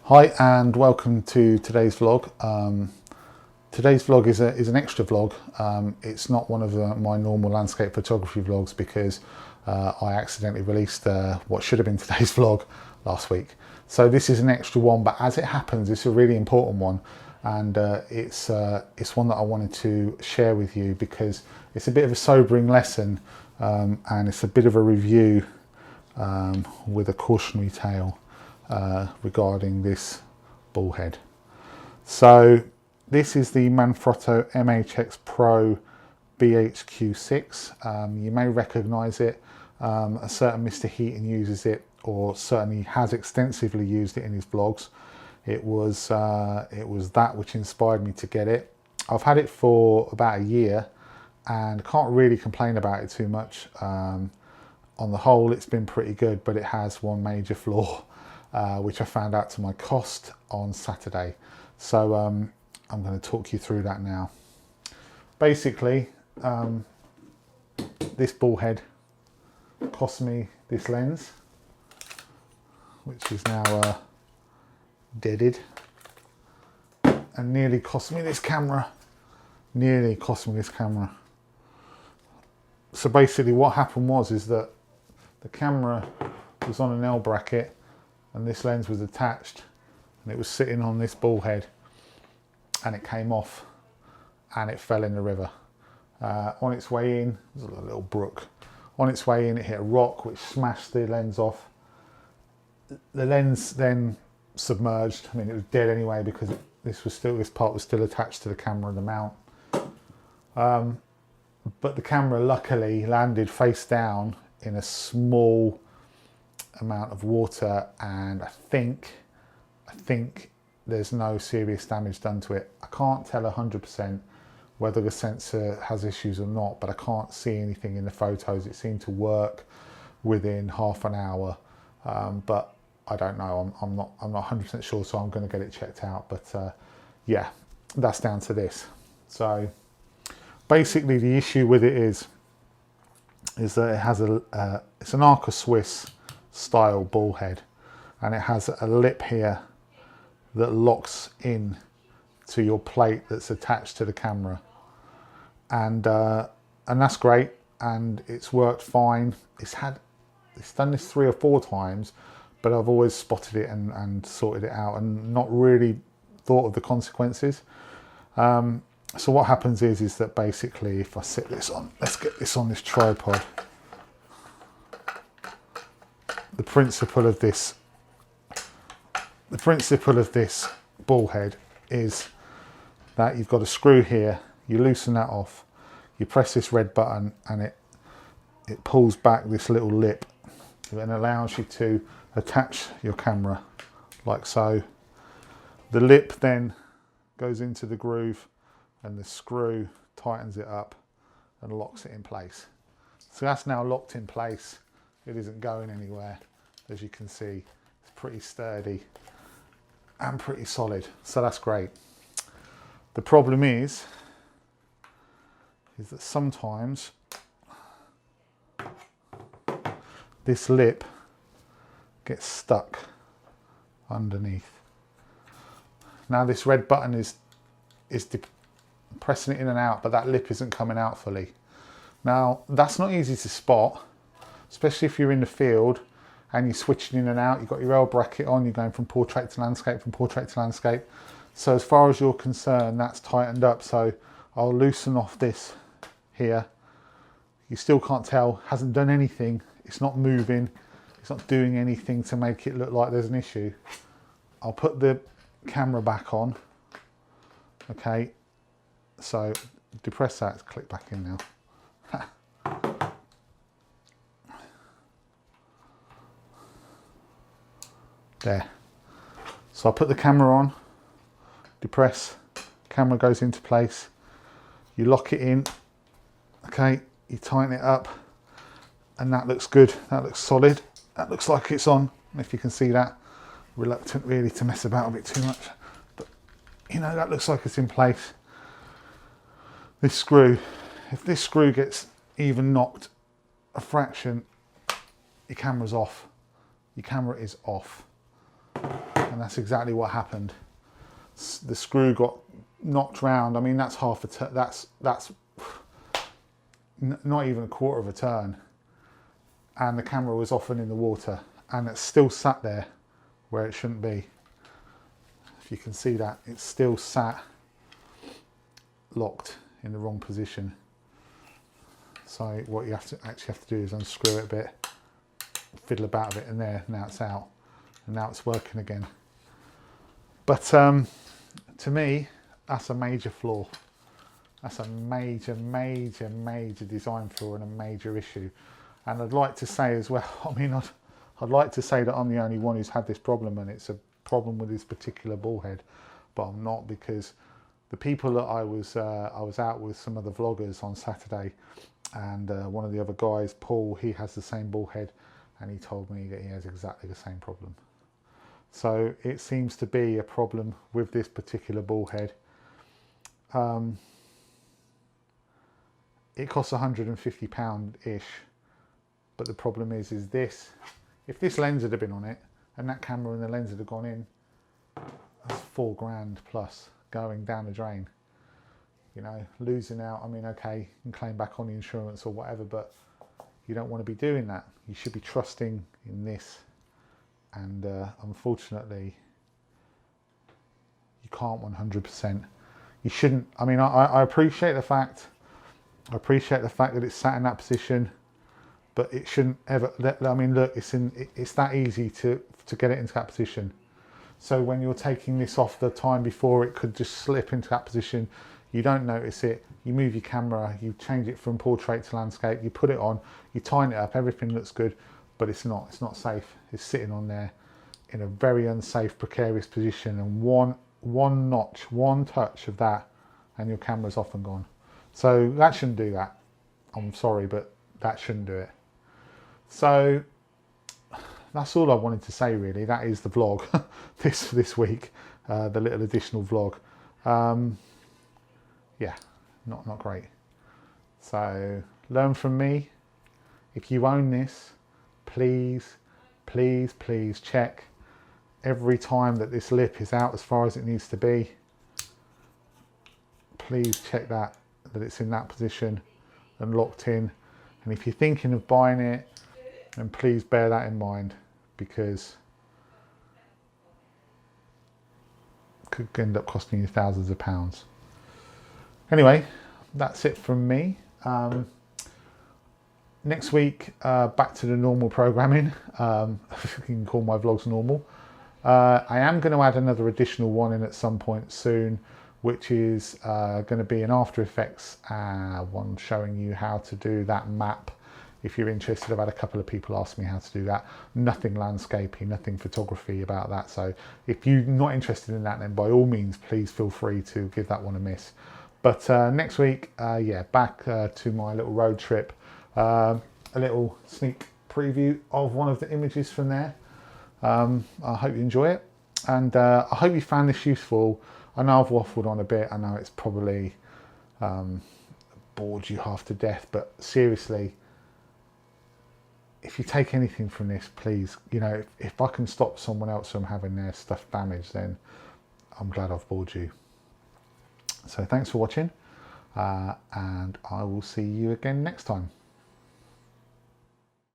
Hi and welcome to today's vlog. Today's vlog is an extra vlog. It's not one of my normal landscape photography vlogs because I accidentally released what should have been today's vlog last week. So this is an extra one, but as it happens, it's a really important one, and it's one that I wanted to share with you because it's a bit of a sobering lesson, and it's a bit of a review with a cautionary tale regarding this ball head. So this is the Manfrotto MHXPRO-BHQ6. You may recognise it. A certain Mr. Heaton uses it, or certainly has extensively used it in his vlogs. It was that which inspired me to get it. I've had it for about a year and can't really complain about it too much. On the whole, it's been pretty good, but it has one major flaw, which I found out to my cost on Saturday. So I'm going to talk you through that now. Basically, this ball head cost me this lens, which is now deaded, and nearly cost me this camera. So basically what happened is that the camera was on an L bracket and this lens was attached, and it was sitting on this ball head, and it came off and it fell in the river. On its way in, there's a little brook. On its way in, it hit a rock which smashed the lens off. The lens then submerged. I mean, it was dead anyway because this part was still attached to the camera and the mount. But the camera luckily landed face down in a small amount of water, and I think there's no serious damage done to it. I can't tell 100% whether the sensor has issues or not, but I can't see anything in the photos. It seemed to work within half an hour, but I don't know. I'm not 100% sure, so I'm going to get it checked out. But yeah, that's down to this. So basically, the issue with it is that it has it's an Arca Swiss style ball head, and it has a lip here that locks in to your plate that's attached to the camera, and that's great, and it's worked fine. It's done this 3 or 4 times, but I've always spotted it and sorted it out and not really thought of the consequences. So what happens is that basically, if I sit this on, let's get this on this tripod. The principle of this ball head is that you've got a screw here, you loosen that off, you press this red button, and it pulls back this little lip and allows you to attach your camera like so. The lip then goes into the groove and the screw tightens it up and locks it in place. So that's now locked in place. It isn't going anywhere. As you can see, it's pretty sturdy and pretty solid, so that's great. The problem is that sometimes this lip gets stuck underneath. Now this red button is pressing it in and out, but that lip isn't coming out fully. Now that's not easy to spot, especially if you're in the field and you're switching in and out. You've got your L bracket on, you're going from portrait to landscape, So as far as you're concerned, that's tightened up. So I'll loosen off this here. You still can't tell, hasn't done anything. It's not moving. It's not doing anything to make it look like there's an issue. I'll put the camera back on. Okay, so depress that, click back in now. There. So I'll put the camera on, depress, camera goes into place, you lock it in, okay, you tighten it up, and that looks good, that looks solid, that looks like it's on. And if you can see that, reluctant really to mess about a bit too much, but you know, that looks like it's in place. This screw, if this screw gets even knocked a fraction, your camera's off. Your camera is off. And And that's exactly what happened. The screw got knocked round. I mean, that's half a turn. That's not even a quarter of a turn. And the camera was often in the water, and it's still sat there where it shouldn't be. If you can see that, it's still sat locked in the wrong position. So what you actually have to do is unscrew it a bit, fiddle about a bit, and there, now it's out, and now it's working again. But to me, that's a major flaw. That's a major design flaw and a major issue. And I'd like to say as well, I mean, I'd like to say that I'm the only one who's had this problem and it's a problem with this particular ball head, but I'm not, because the people that I was out with, some of the vloggers on Saturday, and one of the other guys, Paul, he has the same ball head, and he told me that he has exactly the same problem. So it seems to be a problem with this particular ball head. It costs £150-ish, but the problem is this, if this lens had been on it and that camera and the lens had gone in, that's £4 plus going down the drain. You know, losing out. I mean, okay, you can claim back on the insurance or whatever, but you don't want to be doing that. You should be trusting in this, and unfortunately you can't 100%. You shouldn't. I mean, I appreciate the fact that it's sat in that position, but it shouldn't ever. I mean, look, it's that easy to get it into that position. So when you're taking this off the time before, it could just slip into that position. You don't notice it. You move your camera, you change it from portrait to landscape, you put it on, you tighten it up, everything looks good, but it's not safe. It's sitting on there in a very unsafe, precarious position, and one notch, one touch of that, and your camera's off and gone. So that shouldn't do that. I'm sorry, but that shouldn't do it. So that's all I wanted to say, really. That is the vlog this week, the little additional vlog. Yeah, not great. So learn from me. If you own this, please check every time that this lip is out as far as it needs to be. Please check that it's in that position and locked in. And if you're thinking of buying it, then please bear that in mind, because it could end up costing you thousands of pounds. Anyway, that's it from me. Next week, back to the normal programming. If you can call my vlogs normal. I am going to add another additional one in at some point soon, which is going to be an After Effects one showing you how to do that map. If you're interested, I've had a couple of people ask me how to do that. Nothing landscaping, nothing photography about that. So if you're not interested in that, then by all means, please feel free to give that one a miss. But next week, yeah, back to my little road trip. A little sneak preview of one of the images from there. I hope you enjoy it, and I hope you found this useful. I know I've waffled on a bit. I know it's probably bored you half to death, but seriously, if you take anything from this, please, you know, if I can stop someone else from having their stuff damaged, then I'm glad I've bored you. So thanks for watching, and I will see you again next time.